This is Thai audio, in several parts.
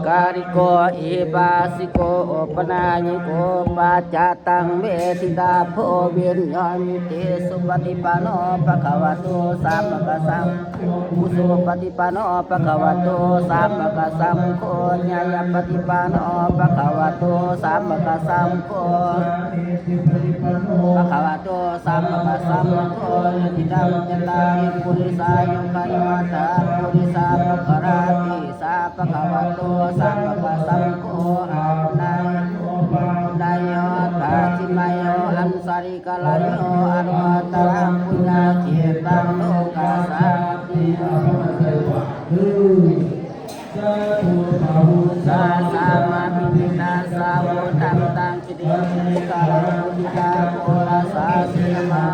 การิโกอิปาสิโกปนายิโกปัจจตังเวทิตาโพวิญญาณิเตสุปฏิปันโนภะคะวะโตสาวกสังโฆสุปฏิปันโนภะคะวะโตสาวกสังโฆญาณปฏิปันโนภะคะวะโตสาวกสังโฆภะคะวะโตสาวกสังโฆทิตังจัตตาริปุริสายุคันวัฏฏปุริสาภคราติสาภะคะวะโตสาวกสังโฆอานังไดโยตัสสิมโยอันสาริกาลโยอนุตตรังปุญญาเจตังโลกัสสาติสาสามาปิณิตาสาวุตังตังจิติกาลปุติกาโพราสาสินมา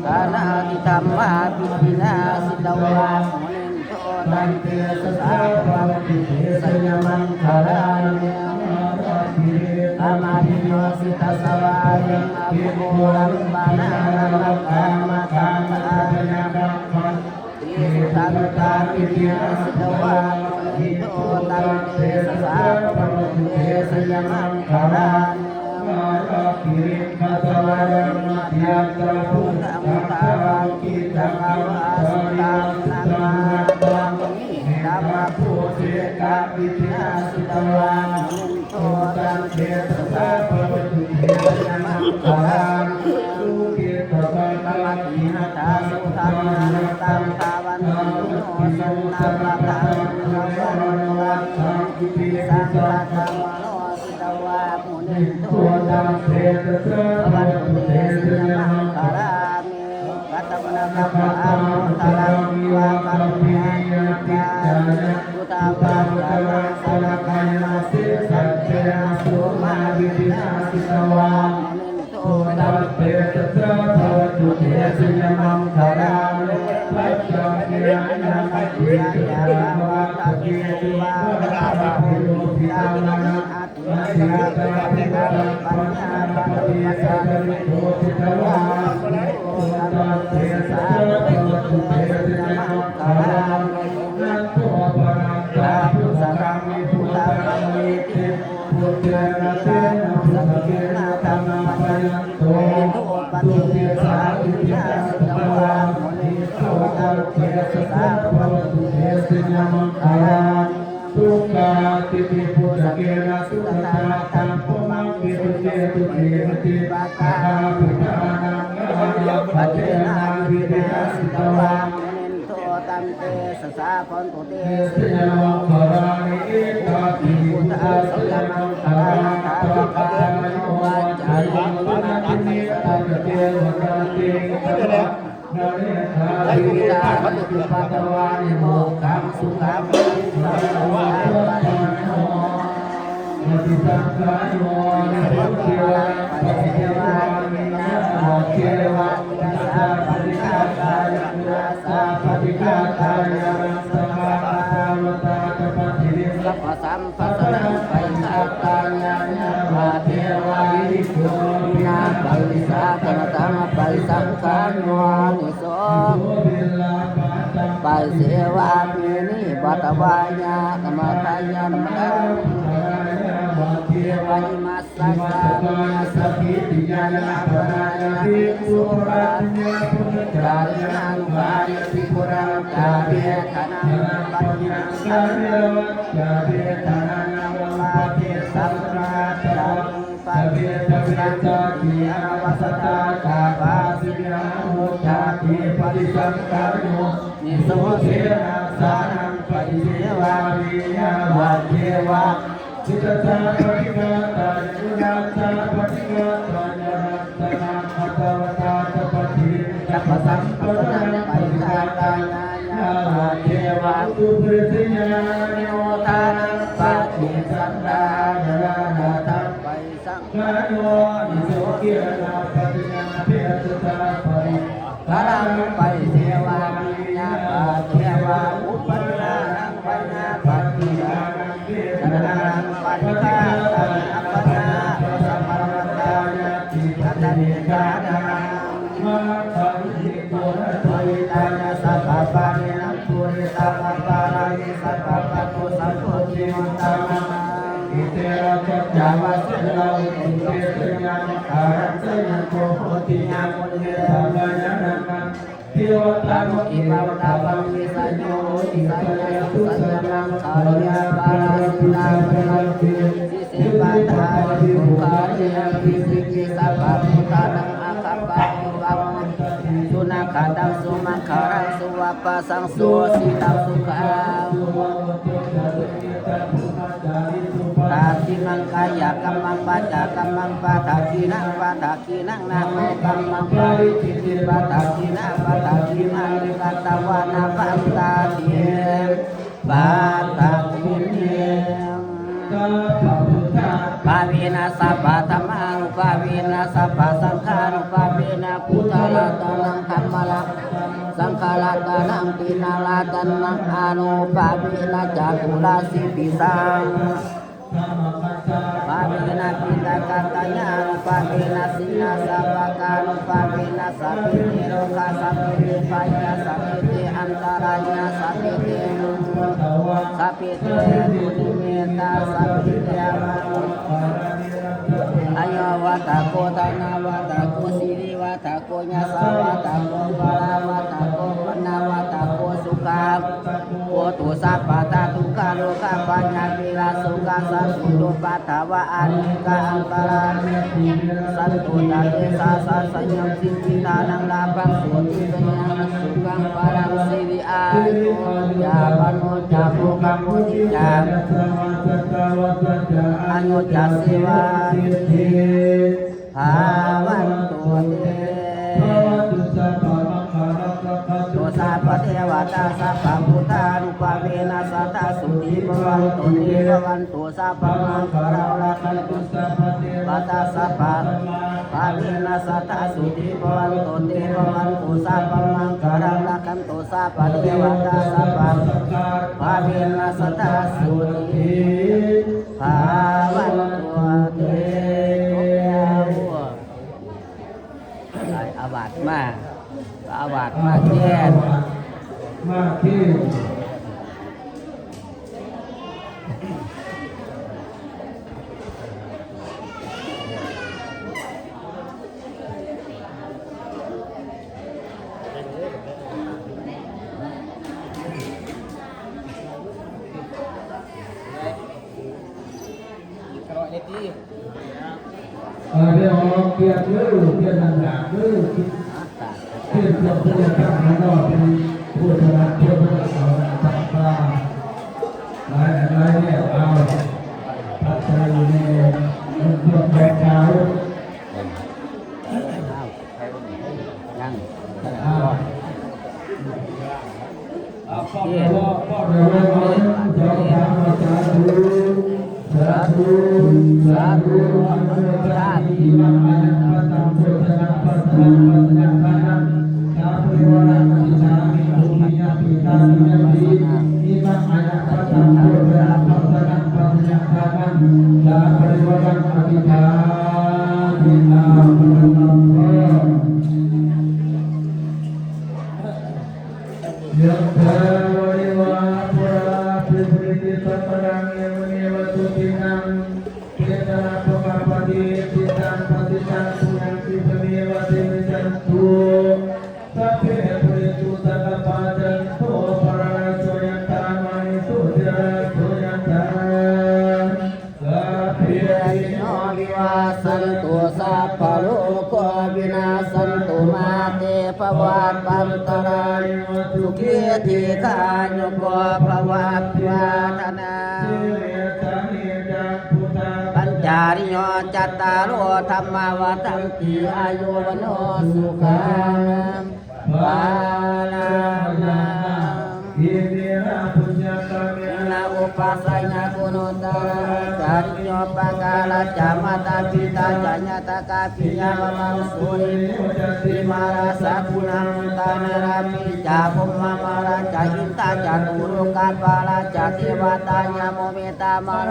กานาติธรรมาปิณินาสิตวามุนินโตตันเตสสาวัมปิสัญญมังคารานิอามาติโยสิตสวาริงอภิโมรัมปานานักามาตาอานาติสังฆาปิญญาสิตวามุนินโตตันเตสสาวัมปิสัญญมังคารานิปิริมัสวะรังมัทยัตระพุทธังตาวังกิตังอาวาสุตังนามาตังมิธัมมะภูสิกาปิญญาสิตวามุนินโตตันเตสสาวัมปิสัญญมังคารานิปมัตติหัตถาสุธัมมานัตตังตาวันโนสันนาปะตังนาวันโนตังกิติสังฆังมโนสิตวามุนินโตตังเตสสะวัตถุเตสัญญมังคารามิกัตตมนะกัปปะอัมตารังวาคัมมิยัญญาพุทธาปัญญาสารกัยนาสิสัจเจนะสุมาวิริยสิตวามุนินโตตังเตสสะวัตถุเตสัญญมังคารามิปัจจังเกียนะปัจจิยาวาตะเกตุวาตาภะโยติตานะอัตถิยาตะเทนะปัญญาปัญญาสัจจิโตติตวาโอตังเตสะวัตถุเตสัญญมังคารามินันโตปะรังตาพุทธังมิพุทธังอมิติพุทธะนะเตนะสัพเพนะธัมมัปยันโตปฏิเทสาวิญญาสิตวามุนิโตตังเตสสะวัตถุเตสัญญมังคาราทุกขาติติพุทธเกนะสุตตะตังปุมังวิสุเตตุเตติปะตาภิกขานังปฏินาวิริยสิตวามุนินโตตังเตสสะพันตุเตสัญญมังคารานิเอตติพุทธะสัญญมังคาราตาภิกขานังวาจาริงปุณติเนตังเตวะตังเตนาเรธาวิริยะปฏิปัตวานิโมกังสุขังสัพพะปะริโนปฏิสังขารโยนิโรธเวปฏิเทวานิยะโมเทวะยัสสะปฏิฆาตายะนัสสะปฏิฆาตายะสัมมาตาวตาตปฏิริสัพพสัมปัสสะไปสัตตายะมาเทวาวิโยนาปริสาธนตังปริสังขารโยนิโสไปเสวะมินิบัตวายะธรรมทายะนมะเทวะอิมัสสะสะสัพพิติยายะปรายะภิกษุปัญญาปุญจารินังวายติปุรังกาเวทนังปัญญังสัมยวัจจาเวทนังวาเทสัมมาจังปัจเวทเวทติอาวาสตากาภาสิยามุจจาติปฏิสังขารโยนิโสเสนาสานังปฏิเสวาวิยาวะเทวะจิตตาปฏิฆาตายุราตาปฏิฆาตายะรัตนาอัตวตาตปฏิจัปสัมปัสสะปฏิฆาตายะวะเทวะตุปริสิยานิโอทานังปฏิสันดานานาทัพไปสังฆาโยนิโสเกียนาปฏิญาเพียสุตาปริกาลังไปเทวามิญาปะเทวาอุปนานังปัญญาปฏิญานังเกตนานังปฏิฆาตังอัปปนาสัมปรมัตตายะติกัตตนิกานังมาตังหิโกนะทวิตายะสัพพะปะเนนะปุริสัพพะปะรามิสัพพะปะโตสัพพ ติมันตังอิเตระจัจจาวะสุราอิเตสยานิคารังสยันโกโหติญาปุริยามายันังเทวตานุอิปาวตาปังวิสัญโยติสัญญาสุสัญญามังคาริยาปาราสิตาปัญญิสิเสปาตาภิภูคาริยาภิสิกิสัพพะพุทธานังอาคัปปะอุปังสุนัขตังสุมังคารังสุวัปปะสังสุสิตังสุขังตาทิมังกายกัมมังปัจจกัมมังปัฏฐาคีนังปัฏฐาคีนังนาโมกัมมังปาริจิติปัฏฐาคีนังปัฏฐาคีมังนิกัตตวานาปัตตาเทียมปัฏฐาคีเทียมปาวินาสัพพะธรรมานุปาวินาสัพพะสังฆานุปาวินาพุทธารัตนังธรรมลักสังฆรัตนังตินารัตนังอานุปาวินาจตุราสิปิสังปาวินาปิตากัตตญานุปาวินาสินาสัพพะกานุปาวินาสัพพิเทโรกาสัพพิเทพายาสัพพิเทอันตรายาสัพพิเทสัพพิเทตุนิเมตาสัพพิเทอาอายวัตโกตนาวัตโกสิริวัตโกญาสวัตโกปาราวัตโกปนาวัตโกสุขาโอตุสัพพะตาทุกขาโลกาปัญญาวิลาสุขาสัพพุตุปัฏฐาวะอานิกาอันตราสัตตุตาเตสาสัสัญญมสิจิตานังลาภังสุติสัญญาสุขังปารังสิริอายุยาปโนจาภูกัมมุติจาอนุจัสสิวาภาวันตุเตตุสัพพะเทวตาสัพพะพุทธานุภาเวนะสัตตสุติภวันตุเตภวันตุสัพพะมังคาราลาคันตุสัพพะเทวตาสัพพะภาเวนะสัตตสุติภวันตุเตภวันตุสัพพะมังคาราลาคันตุสัพพะเทวตาสัพพะภาเวนะสัตตสุติภาวันตุเตได้อาบัติมากอาบัติมากแย่มากที่ เดี๋ยวเกียร์ลื้อเกียร์หนักๆลื้อเกียร์จะพูดกันแล้วก็เป็นพูดกันเพื่อเป็นสอนจับปลาหลายเนี่ยเอาพัฒนาอยู่ในเรื่องแบกขาวนั่งพ่อเราเจ้าพระอาจารย์สาธุสาธุอนุโมทนาอิมังอายังปัตตังโพชนะปัตตังปัญญาทานังสาธุวะนะอิจามิภูมิยาปิตามิยันติอิมังอายังปัตตังโพชนะปัตตังปัญญาทานังสาปริวะนังอภิธามินาพุทธังโฆยัมภาวริวาปุราปิปุริติสัพพะเยมุนีวตุตินังเกตนาปะปะดิติตังปฏิตังปุญังติปเนวติมิจันตุสัพเพปุริตุสัพพะจันโตปะระโสยันตามานิสุเตระโสยันตาสัพเพติโนวิวาสันตุสัพพะโลกวินาสันตุมาเตภวัตปันตรายสุขีทีฆานุโกภวัตวาทนาปัญจาริโยจัตตารโอธรรมาวตันติอายุวโนสุขังภาลังอิติระปุญญกามินาอุปัสสยากุณุตระจาริโยปะกาลจามาตาปิตาจัญญตกาปิญามังสุริติมาราสกุณังตานารามิจาภุมมามาราจาอินตาจาตุรุกาปาราจาเทวตาญาโมเมตามาร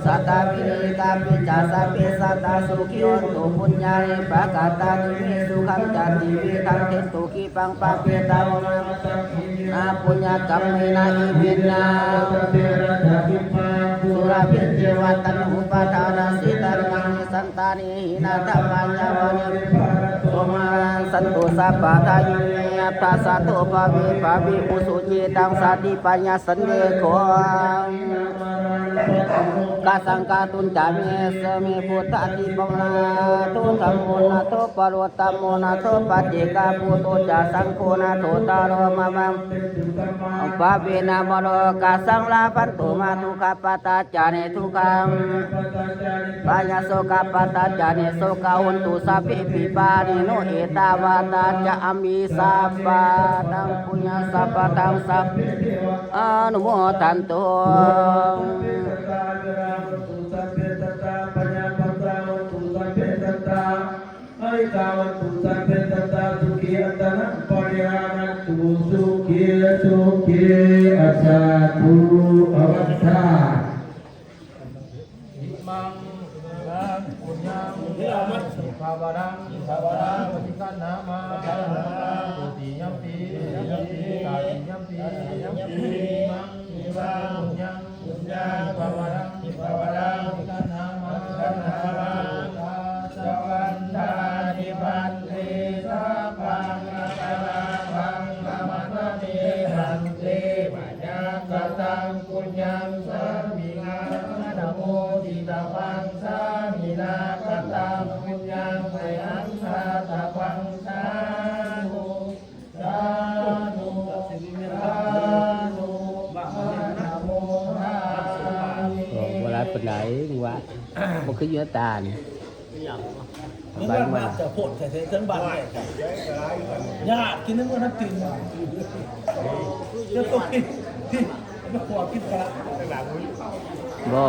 สัตตาวิริกาปิจาสัพเพสัตตาสุขิโยตุปุญญาริปะกาตานิมิสุขังจันติวิทังเทตุกิปังปะเปตาวนังอาปุญญกัมมินาอิมินา ภิเจวัตันหุปทานาสิตันมังสันตานิหินาธรรมายาวานิโตมาสันตุสัพพะทายุญพระสัตโตภาวิอุสุจิตังสาติปัญญาสันเดโขกาสังกาตุนจามิสมิพุทธาติปังนาตุธัมโมนาโตปโรตัมโมนาโตปัจเจกาปุโตจาสังโฆนาโตตารมะมังปะเวนะมโนกาสังลาปันตุมาทุกขปตาจานิทุกขังปัญญโสกปตาจานิโสกาหุนตุสัพพิปิปานิโนเอตาวาตาจะอมิสัพพะตังปุญญสัพพะตังสัพอนุโมทันตุกาวันตุสัพเพสัตตาสุขีอัตตนะปริหานันตุสุขีอัสสาธุอวัฏฐาอิมังรังปุญญังภาวรังปฏิคันนามาตุติยัมปีตาติยัมปีมังรังปุญญังภาวรังปฏิคันนามาสวันตานิพันเตสัพพังอัตตาพังธรรมะเมหันเตปัญญากตังปุญญังสามินานะโมติตาพังสามินากตังปุญญังไสอังสาตาพังสาธุสาธุสาธุนะโมตัสสะ เวลาเป็นไหนวะมันคือเยอะตาล มันก็มาจะโผล่ใส่เส้นบานญาติกินนึกว่านักกินเดี๋ยวต้องกินที่มาขอกินกันละ บ่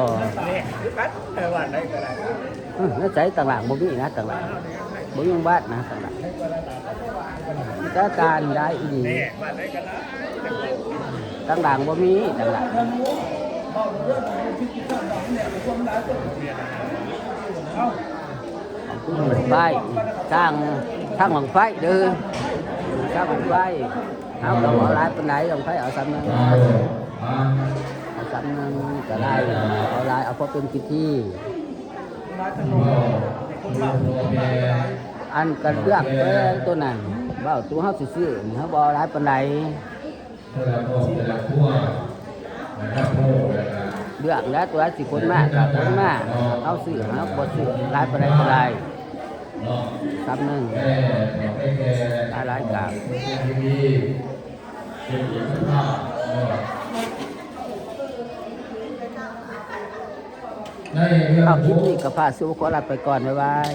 ปัดแต่วันไหนก็ได้ nó chạy tầng lạng bốnนะtầng lạng bốn nhân bát nè tầng lạng cái can đây gì tầng lạng bốn mí tầng lạng bay sang bằng phái đưa sang bằng phái không đâu ở lại bên này đồng phái ở sân ở sân cả đây ở lại ở phố Tân Kỳ anh cần được cáiตัวนั้นbảoตัวเขาซื้อเขาบอร้ายปานใดเรื่องแล้วตัวสิคนมากกับคนมากเขาซื้อเขาบอซื้อร้ายปานใดซ้ำหนึ่งร้ายกับเอาคลิปนี้กับพาสู้ขอลาไปก่อนบ๊ายบาย